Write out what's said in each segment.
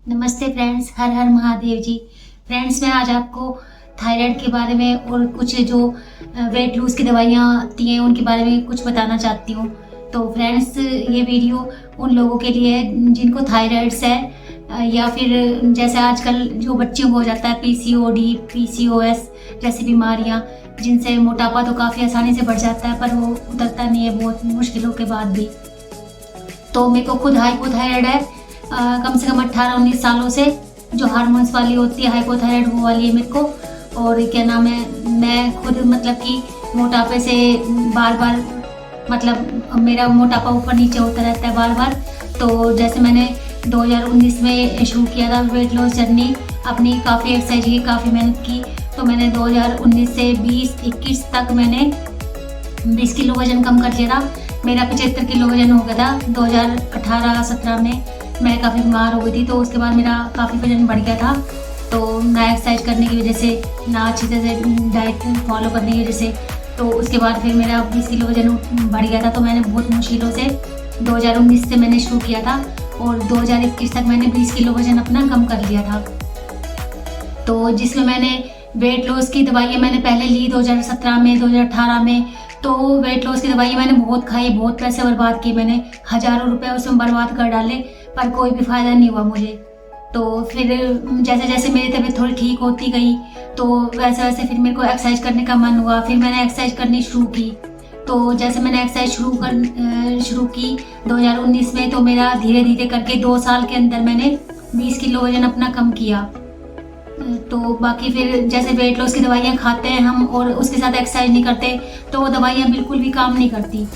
नमस्ते फ्रेंड्स, हर हर महादेव जी। फ्रेंड्स, मैं आज आपको थायराइड के बारे में और कुछ जो वेट लूज की दवाइयाँ आती हैं उनके बारे में कुछ बताना चाहती हूँ। तो फ्रेंड्स, ये वीडियो उन लोगों के लिए है जिनको थायराइड्स है या फिर जैसे आजकल जो बच्चियों को हो जाता है पीसीओडी, पीसीओएस जैसी बीमारियाँ, जिनसे मोटापा तो काफ़ी आसानी से बढ़ जाता है पर वो उतरता नहीं है बहुत मुश्किलों के बाद भी। तो मेरे को खुद हाइपोथायराइड है, कम से कम 18-19 सालों से। जो हार्मोन्स वाली होती है हाइपोथायराइड वो वाली है मेरे को। और क्या नाम है, मैं खुद मतलब कि मोटापे से बार बार मतलब मेरा मोटापा ऊपर नीचे होता रहता है बार बार। तो जैसे मैंने 2019 में शुरू किया था वेट लॉस जर्नी अपनी, काफ़ी एक्सरसाइज की, काफ़ी मेहनत की। तो मैंने 2019 से 20-21 तक मैंने 20 किलो वजन कम कर लिया था। मेरा 75 किलो वजन हो गया था 2018-17 में। मैं काफ़ी बीमार हो गई थी, तो उसके बाद मेरा काफ़ी वजन बढ़ गया था। तो ना एक्सरसाइज करने की वजह से, ना अच्छी तरह से डाइट फॉलो करने की वजह से, तो उसके बाद फिर मेरा 20 किलो वजन बढ़ गया था। तो मैंने बहुत मुश्किलों से 2019 से मैंने शुरू किया था और 2021 तक मैंने 20 किलो वजन अपना कम कर लिया था। तो जिसमें मैंने वेट लॉस की दवाइयाँ मैंने पहले ली 2017 में, 2018 में। तो वेट लॉस की दवाइयाँ मैंने बहुत खाई, बहुत पैसे बर्बाद किए, मैंने हज़ारों रुपए उसमें बर्बाद कर डाले, पर कोई भी फ़ायदा नहीं हुआ मुझे। तो फिर जैसे जैसे मेरी तबीयत थोड़ी ठीक होती गई, तो वैसे वैसे फिर मेरे को एक्सरसाइज करने का मन हुआ। फिर मैंने एक्सरसाइज करनी शुरू की। तो जैसे मैंने एक्सरसाइज शुरू की 2019 में, तो मेरा धीरे धीरे करके 2 साल के अंदर मैंने 20 किलो वजन अपना कम किया। तो बाकी फिर जैसे वेट लॉस की दवाइयाँ खाते हैं हम और उसके साथ एक्सरसाइज नहीं करते, तो वो दवाइयाँ बिल्कुल भी काम नहीं करती।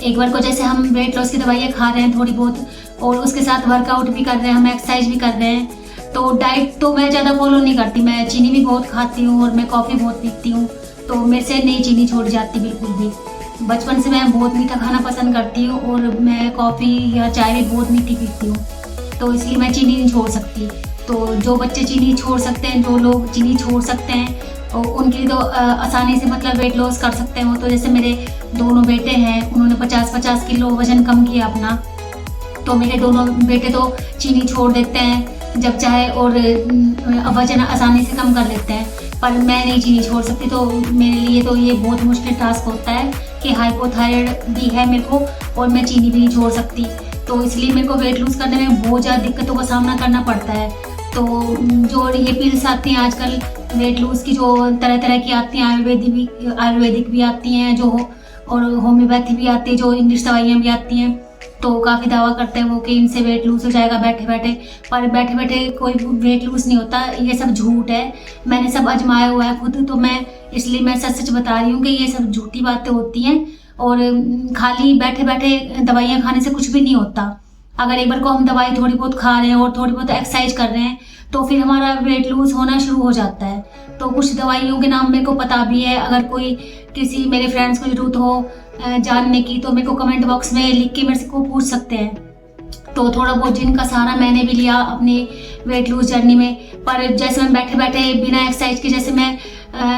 एक बार को जैसे हम वेट लॉस की दवाइयाँ खा रहे हैं थोड़ी बहुत और उसके साथ वर्कआउट भी कर रहे हैं, हम एक्सरसाइज भी कर रहे हैं, तो डाइट तो मैं ज़्यादा फॉलो नहीं करती। मैं चीनी भी बहुत खाती हूँ और मैं कॉफ़ी बहुत पीती हूँ, तो मेरे से नहीं चीनी छोड़ जाती बिल्कुल भी। बचपन से मैं बहुत मीठा खाना पसंद करती हूँ और मैं कॉफ़ी या चाय भी बहुत मीठी पीती हूँ, तो इसलिए मैं चीनी नहीं छोड़ सकती। तो जो बच्चे चीनी छोड़ सकते हैं, जो लोग चीनी छोड़ सकते हैं, और उनके लिए तो आसानी से मतलब वेट लॉस कर सकते हैं वो। तो जैसे मेरे दोनों बेटे हैं, उन्होंने 50-50 किलो वजन कम किया अपना। तो मेरे दोनों बेटे तो चीनी छोड़ देते हैं जब चाहे और वजन आसानी से कम कर लेते हैं, पर मैं नहीं चीनी छोड़ सकती। तो मेरे लिए तो ये बहुत मुश्किल टास्क होता है कि हाइपोथायराइड भी है मेरे को और मैं चीनी भी नहीं छोड़ सकती। तो इसलिए मेरे को वेट लूज़ करने में बहुत ज़्यादा दिक्कतों का सामना करना पड़ता है। तो जो ये पिल्स आती हैं आजकल वेट लूज़ की, जो तरह तरह की आती हैं, आयुर्वेदिक भी आती हैं जो, और होम्योपैथी भी आती है, जो इंग्लिश दवाइयाँ भी आती हैं। तो काफ़ी दावा करते हैं वो कि इनसे वेट लूज़ हो जाएगा बैठे बैठे, पर बैठे बैठे कोई वेट लूज़ नहीं होता। ये सब झूठ है, मैंने सब आजमाया हुआ है खुद। तो मैं इसलिए मैं सच सच बता रही हूँ कि ये सब झूठी बातें होती हैं और खाली बैठे बैठे दवाइयाँ खाने से कुछ भी नहीं होता। अगर एक बार को हम दवाई थोड़ी बहुत खा रहे हैं और थोड़ी बहुत एक्सरसाइज कर रहे हैं, तो फिर हमारा वेट लूज़ होना शुरू हो जाता है। तो कुछ दवाइयों के नाम मेरे को पता भी है, अगर कोई किसी मेरे फ्रेंड्स को जरूरत हो जानने की, तो मेरे को कमेंट बॉक्स में लिख के मेरे को पूछ सकते हैं। तो थोड़ा बहुत जिनका सहारा मैंने भी लिया अपनी वेट लूज जर्नी में। पर जैसे मैं बैठे बैठे बिना एक्सरसाइज के, जैसे मैं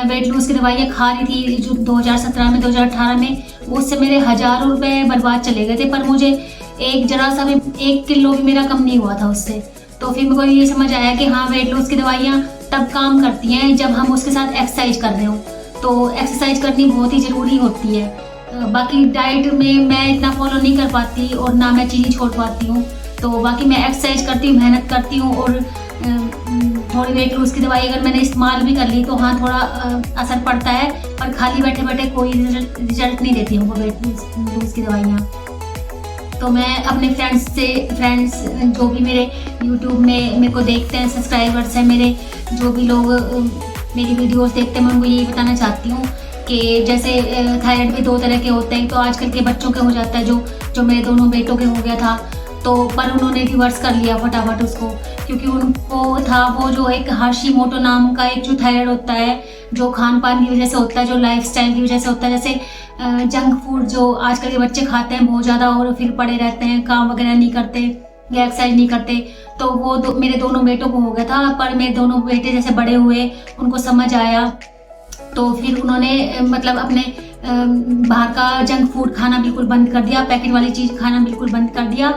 वेट लूज की दवाइयाँ खा रही थी जो 2017 में, 2018 में, उससे मेरे हज़ारों रुपए बर्बाद चले गए थे, पर मुझे एक जरा सा भी 1 किलो भी मेरा कम नहीं हुआ था उससे। तो फिर मेरे को ये समझ आया कि हाँ, वेट लूज की दवाइयाँ तब काम करती हैं जब हम उसके साथ एक्सरसाइज कर रहे हो। तो एक्सरसाइज करनी बहुत ही ज़रूरी होती है। बाकी डाइट में मैं इतना फॉलो नहीं कर पाती और ना मैं चीनी छोड़ पाती हूँ। तो बाकी मैं एक्सरसाइज करती हूँ, मेहनत करती हूँ और थोड़ी वेट लूज़ की दवाई अगर मैंने इस्तेमाल भी कर ली तो हाँ, थोड़ा असर पड़ता है, पर खाली बैठे बैठे कोई रिजल्ट नहीं देती हमको वेट लूज़ की दवाइयाँ। तो मैं अपने फ्रेंड्स जो भी मेरे यूट्यूब में मेरे को देखते हैं, सब्सक्राइबर्स हैं मेरे, जो भी लोग मेरी वीडियोस देखते हैं, मैं उनको यही बताना चाहती हूँ कि जैसे थायराइड भी 2 तरह के होते हैं। तो आजकल के बच्चों के हो जाता है, जो मेरे दोनों बेटों के हो गया था, तो पर उन्होंने रिवर्स कर लिया फटाफट उसको, क्योंकि उनको था वो जो एक हाशिमोटो नाम का एक जो थायराइड होता है, जो खान पान की वजह से होता है, जो लाइफस्टाइल की वजह से होता है। जैसे जंक फूड जो आजकल के बच्चे खाते हैं बहुत ज़्यादा और फिर पड़े रहते हैं, काम वगैरह नहीं करते या एक्सरसाइज नहीं करते, तो वो मेरे दोनों बेटों को हो गया था। पर मेरे दोनों बेटे जैसे बड़े हुए, उनको समझ आया, तो फिर उन्होंने मतलब अपने बाहर का जंक फूड खाना बिल्कुल बंद कर दिया, पैकेट वाली चीज़ खाना बिल्कुल बंद कर दिया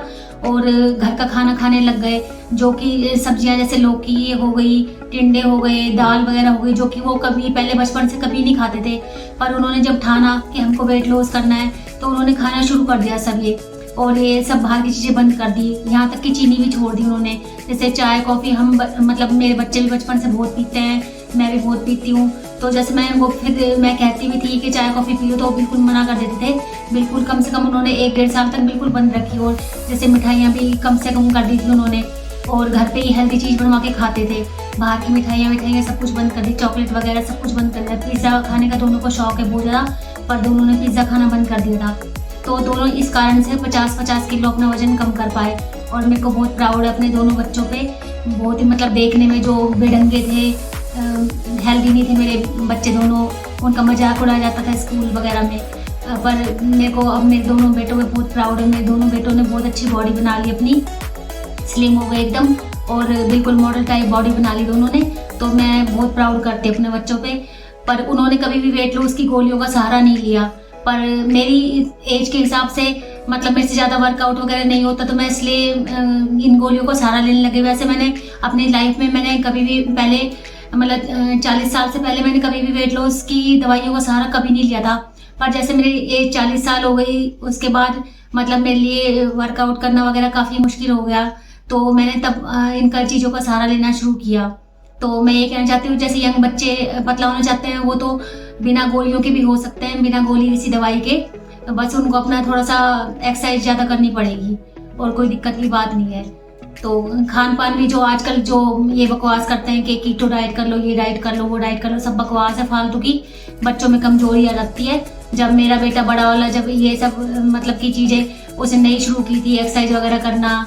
और घर का खाना खाने लग गए, जो कि सब्जियां जैसे लौकी ये हो गई, टिंडे हो गए, दाल वगैरह हो गई, जो कि वो कभी पहले बचपन से कभी नहीं खाते थे। पर उन्होंने जब ठाना कि हमको वेट लॉस करना है तो उन्होंने खाना शुरू कर दिया सब ये, और ये सब बाहर की चीज़ें बंद कर दी, यहाँ तक कि चीनी भी छोड़ दी उन्होंने। जैसे चाय कॉफ़ी हम मतलब मेरे बच्चे भी बचपन से बहुत पीते हैं, मैं भी बहुत पीती हूँ। तो जैसे मैं उनको फिर मैं कहती भी थी कि चाय कॉफ़ी पियो तो बिल्कुल मना कर देते थे, बिल्कुल कम से कम उन्होंने 1-1.5 साल तक बिल्कुल बंद रखी। और जैसे मिठाइयाँ भी कम से कम कर दी थी उन्होंने, और घर पे ही हेल्दी चीज़ बनवा के खाते थे। बाहर की मिठाइयाँ सब कुछ बंद कर दी, चॉकलेट वगैरह सब कुछ बंद कर दिया। पिज़्ज़ा खाने का दोनों को शौक है बहुत ज़्यादा, पर दोनों ने पिज़्ज़ा खाना बंद कर दिया था। तो दोनों इस कारण से 50-50 किलो अपना वजन कम कर पाए। और मेरे को बहुत प्राउड है अपने दोनों बच्चों पे। बहुत ही मतलब देखने में जो बेढंगे थे, हेल्दी नहीं थे मेरे बच्चे दोनों, उनका मजाक उड़ाया जाता था स्कूल वगैरह में। पर मेरे को अब मेरे दोनों बेटों पे बहुत प्राउड है। मेरे दोनों बेटों ने बहुत अच्छी बॉडी बना ली अपनी, स्लिम हो गए एकदम, और बिल्कुल मॉडल टाइप बॉडी बना ली दोनों ने। तो मैं बहुत प्राउड करती हूँ अपने बच्चों पे। पर उन्होंने कभी भी वेट लॉस की गोलियों का सहारा नहीं लिया। पर मेरी एज के हिसाब से मतलब मेरे से ज़्यादा वर्कआउट वगैरह नहीं होता, तो मैं इसलिए इन गोलियों को सहारा लेने लगे। वैसे मैंने अपनी लाइफ में मैंने कभी भी पहले मतलब 40 साल से पहले मैंने कभी भी वेट लॉस की दवाइयों का सहारा कभी नहीं लिया था। पर जैसे मेरी एज 40 साल हो गई, उसके बाद मतलब मेरे लिए वर्कआउट करना वगैरह काफ़ी मुश्किल हो गया। तो मैंने तब इन चीज़ों का सहारा लेना शुरू किया। तो मैं ये कहना चाहती हूँ, जैसे यंग बच्चे पतला होना चाहते हैं, वो तो बिना गोलियों के भी हो सकते हैं, बिना गोली किसी दवाई के। तो बस उनको अपना थोड़ा सा एक्सरसाइज ज़्यादा करनी पड़ेगी, और कोई दिक्कत की बात नहीं है। तो खान पान भी जो आजकल जो ये बकवास करते हैं कि कीटो डाइट कर लो, ये डाइट कर लो, वो डाइट कर लो, सब बकवास है फालतू की। बच्चों में कमजोरी आ जाती है। जब मेरा बेटा बड़ा वाला जब ये सब मतलब की चीज़ें उसने नहीं शुरू की थी, एक्सरसाइज वगैरह करना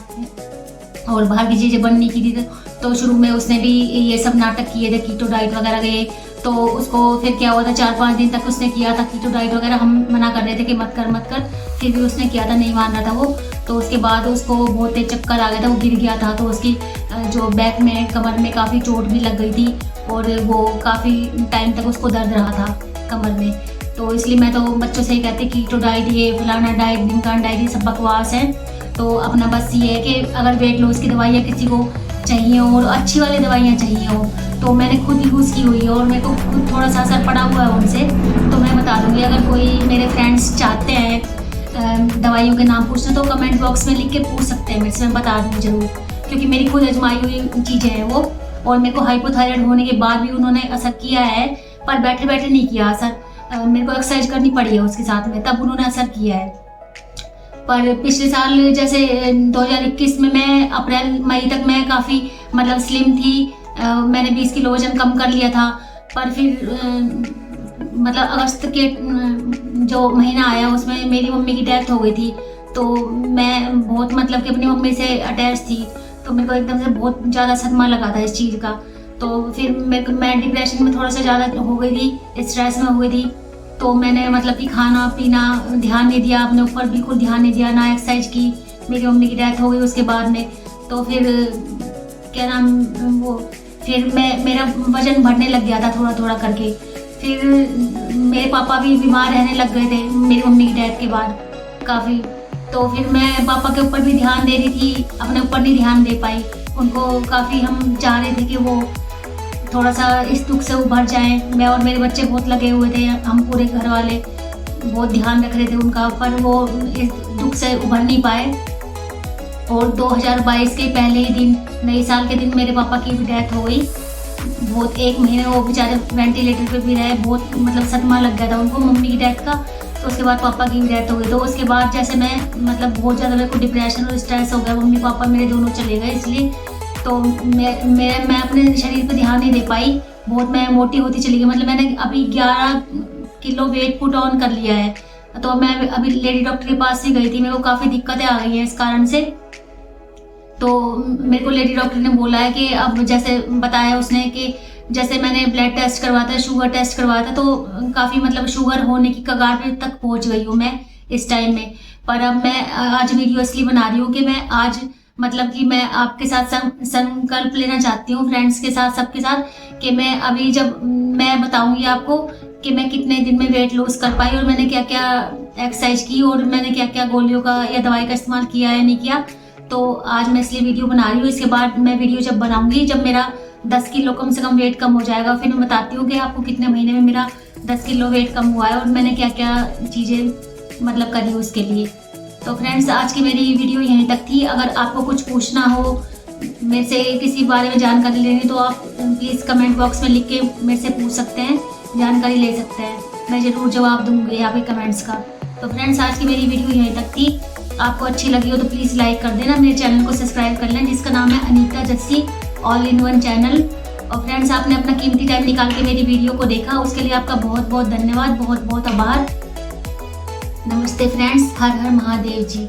और बाहर की चीज़ें बननी की थी, तो शुरू में उसने भी ये सब नाटक किए थे, कीटो डाइट वगैरह के। तो उसको फिर क्या हुआ था, 4-5 दिन तक उसने किया था कीटो डाइट वगैरह। हम मना कर रहे थे कि मत कर, फिर भी उसने किया था, नहीं मान रहा था वो। तो उसके बाद उसको बहुत तेज चक्कर आ गया था, वो गिर गया था। तो उसकी जो बैक में कमर में काफ़ी चोट भी लग गई थी, और वो काफ़ी टाइम तक उसको दर्द रहा था कमर में। तो इसलिए मैं तो बच्चों से ही कहती कीटो डाइट, ये फलाना डाइट, ढिमकाना डाइट, ये सब बकवास है। तो अपना बस ये है कि अगर वेट लॉस की दवाइयाँ किसी को चाहिए और अच्छी वाली दवाइयाँ चाहिए हो, तो मैंने खुद यूज़ की हुई है और मेरे को खुद थोड़ा सा असर पड़ा हुआ है उनसे। तो मैं बता दूँगी, अगर कोई मेरे फ्रेंड्स चाहते हैं दवाइयों के नाम पूछना, तो कमेंट बॉक्स में लिख के पूछ सकते हैं मेरे से, मैं बता दूँगी ज़रूर, क्योंकि मेरी खुद आजमाई हुई चीज़ें हैं वो। और मेरे को हाइपोथायराइड होने के बाद भी उन्होंने असर किया है, पर बैठे बैठे नहीं किया असर। मेरे को एक्सरसाइज करनी पड़ी है उसके साथ में, तब उन्होंने असर किया है। पर पिछले साल जैसे 2021 में मैं अप्रैल मई तक मैं काफ़ी मतलब स्लिम थी। मैंने 20 किलो वजन कम कर लिया था। पर फिर मतलब अगस्त के जो महीना आया उसमें मेरी मम्मी की डेथ हो गई थी। तो मैं बहुत मतलब कि अपनी मम्मी से अटैच थी, तो मेरे को एकदम से बहुत ज़्यादा सदमा लगा था इस चीज़ का। तो फिर मैं डिप्रेशन में थोड़ा सा ज़्यादा हो गई थी, स्ट्रेस में हो गई थी। तो मैंने मतलब कि खाना पीना ध्यान नहीं दिया, अपने ऊपर बिल्कुल ध्यान नहीं दिया, ना एक्सरसाइज की। मेरी मम्मी की डेथ हो गई उसके बाद में। तो फिर क्या नाम वो फिर मेरा वजन बढ़ने लग गया था थोड़ा थोड़ा करके। फिर मेरे पापा भी बीमार रहने लग गए थे मेरी मम्मी की डेथ के बाद काफ़ी। तो फिर मैं पापा के ऊपर भी ध्यान दे रही थी, अपने ऊपर नहीं ध्यान दे पाई। उनको काफ़ी हम चाह रहे थे कि वो थोड़ा सा इस दुख से उभर जाएं। मैं और मेरे बच्चे बहुत लगे हुए थे, हम पूरे घर वाले बहुत ध्यान रख रहे थे उनका, पर वो इस दुख से उभर नहीं पाए। और 2022 के पहले ही दिन, नए साल के दिन, मेरे पापा की भी डेथ हो गई। बहुत 1 महीने वो बेचारे वेंटिलेटर पे भी रहे, बहुत मतलब सदमा लग गया था उनको मम्मी की डेथ का। तो उसके बाद पापा की भी डेथ हो गई। तो उसके बाद जैसे मैं मतलब बहुत ज़्यादा मेरे को डिप्रेशन और स्ट्रेस हो गया, मम्मी पापा मेरे दोनों चले गए इसलिए। तो मैं अपने शरीर पे ध्यान नहीं दे पाई, बहुत मैं मोटी होती चली गई। मतलब मैंने अभी 11 किलो वेट पुट ऑन कर लिया है। तो मैं अभी लेडी डॉक्टर के पास ही गई थी, मेरे को काफ़ी दिक्कतें आ गई हैं इस कारण से। तो मेरे को लेडी डॉक्टर ने बोला है कि अब जैसे बताया उसने कि जैसे मैंने ब्लड टेस्ट करवाया था, शुगर टेस्ट करवाया था, तो काफ़ी मतलब शुगर होने की कगार पे तक पहुंच गई हूँ मैं इस टाइम में। पर अब मैं आज वीडियो इसलिए बना रही हूँ कि मैं आज मतलब कि मैं आपके साथ संकल्प लेना चाहती हूँ, फ्रेंड्स के साथ, सबके साथ, कि मैं अभी जब मैं बताऊंगी आपको कि मैं कितने दिन में वेट लॉस कर पाई और मैंने क्या क्या एक्सरसाइज की और मैंने क्या क्या गोलियों का या दवाई का इस्तेमाल किया या नहीं किया। तो आज मैं इसलिए वीडियो बना रही हूँ। इसके बाद मैं वीडियो जब बनाऊंगी, जब मेरा 10 किलो कम से कम वेट कम हो जाएगा, फिर मैं बताती हूँ कि आपको कितने महीने में मेरा 10 किलो वेट कम हुआ है और मैंने क्या क्या चीज़ें मतलब करी उसके लिए। तो फ्रेंड्स, आज की मेरी वीडियो यहीं तक थी। अगर आपको कुछ पूछना हो, मेरे से किसी बारे में जानकारी लेनी, तो आप प्लीज़ कमेंट बॉक्स में लिख के मेरे से पूछ सकते हैं, जानकारी ले सकते हैं। मैं ज़रूर जवाब दूंगी यहाँ पे कमेंट्स का। तो फ्रेंड्स, आज की मेरी वीडियो यहीं तक थी। आपको अच्छी लगी हो तो प्लीज़ लाइक कर देना, मेरे चैनल को सब्सक्राइब कर लें जिसका नाम है Anita Jassi all in one channel. और फ्रेंड्स, आपने अपना कीमती टाइम निकाल के मेरी वीडियो को देखा, उसके लिए आपका बहुत बहुत धन्यवाद, बहुत बहुत आभार। नमस्ते फ्रेंड्स, हर हर महादेव जी।